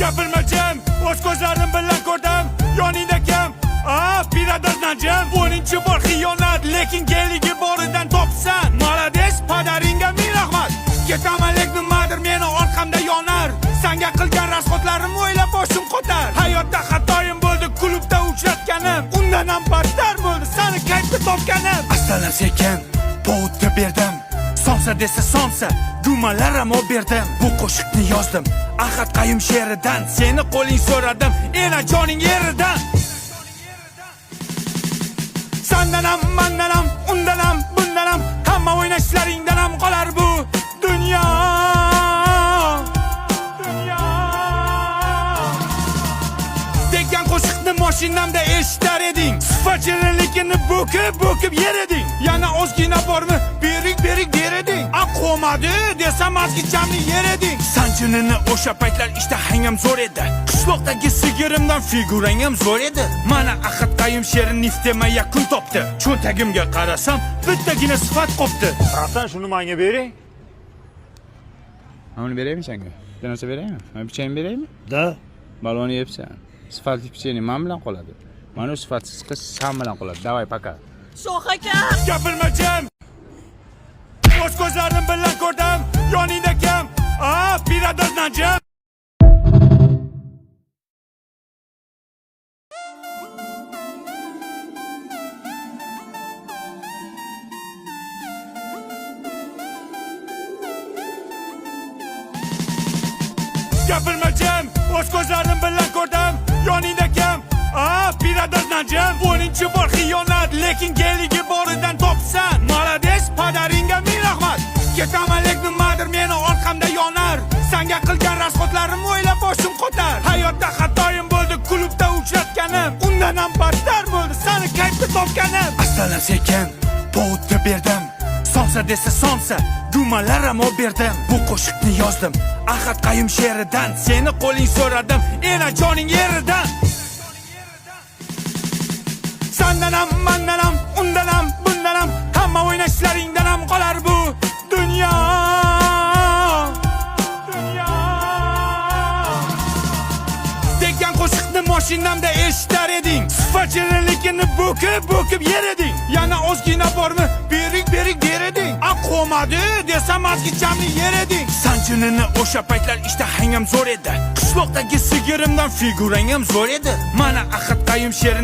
Gapirmachim, o'z ko'zlarim bilan ko'rdim. Yoningda kim? Birodar Najim. 10-chi bor xiyonat, lekin geligi boridan topsan. Malades, padaringga ming rahmat. Ketaman lek nimadir meni orqamda yonar. Senga qilgan rasxotlarim o'ylab boshim qotar. Hayotda xatoyim bo'ldi, klubda uchratganim. Undan ham battar bo'ldi, seni kayfda topganim. Astalar sekin, povutga berdim. Sonsa desa sonsa, gumalar ham berdim. Bu qo'shiqni yozdim Ahad Qayum she'ridan. Seni qo'ling so'radim, ena joning yeridan. Sendan ham, mendan ham, undan ham, bundan ham, hamma o'ynashlaringdan ham qolar bu dunyo. Degan qo'shiqni mashinamda eshitar eding. Sifatchilikni bo'kib yer eding. Yana ozgina bormi? Bering der eding. Qo'madi desam azgichamni yer eding. Sanjinini o'sha paytlar ishtahang zo'r edi. Qishloqdagi sigirimdan figurang ham zo'r edi. Mana Ahad Qayum she'ri niftema yakun topdi. Cho'ntagimga qarasam, bittagina sifat qopti. Hasan shuni menga bering. Mana beraymi senga? Bir narsa beraymi? Mana pichangni beraymi? Da. Balonni yebsan. Sifatli pichang men bilan qoladi. Mana sifatsiz qiz sen bilan qoladi. Davay paka. Shoh aka. Gapirmachim. O'z ko'zlarim bilan ko'rdim. Yoningda kim? Birodar Najim. Gapirmachim, o'z ko'zlarim bilan ko'rdim. Yoningda kim? Birodar Najim. 10-chi bor xiyonat, lekin geligi boridan topsan. Malades, padaringga ming rahmat. Ketaman lek nimadir meni orqamda yonar. Senga qilgan rasxotlarim o'ylab boshim qotar. Hayotda xatoyim bo'ldi, klubda uchratganim. Undan ham battar bo'ldi, seni kayfda topganim. Astalar sekin, povutga berdim. Sonsa desa sonsa, gumalar ham berdim. Bu qo'shiqni yozdim Ahad Qayum she'ridan. Seni qo'ling so'radim, ena joning yeridan. Sendan ham, mendan ham, undan ham, bundan ham, hamma o'ynashlaringdan ham qolar bu dunyo. Degan qo'shiqni mashinamda eshitar eding. Sifatchilikni bo'kib yer eding. Yana ozgina bormi? Bering der eding. Qo'madi desam azgichamni yer eding. Sanjinini o'sha paytlar ishtahang zo'r edi. Qishloqdagi sigirimdan figurang ham zo'r edi. Mana Ahad Qayum she'ri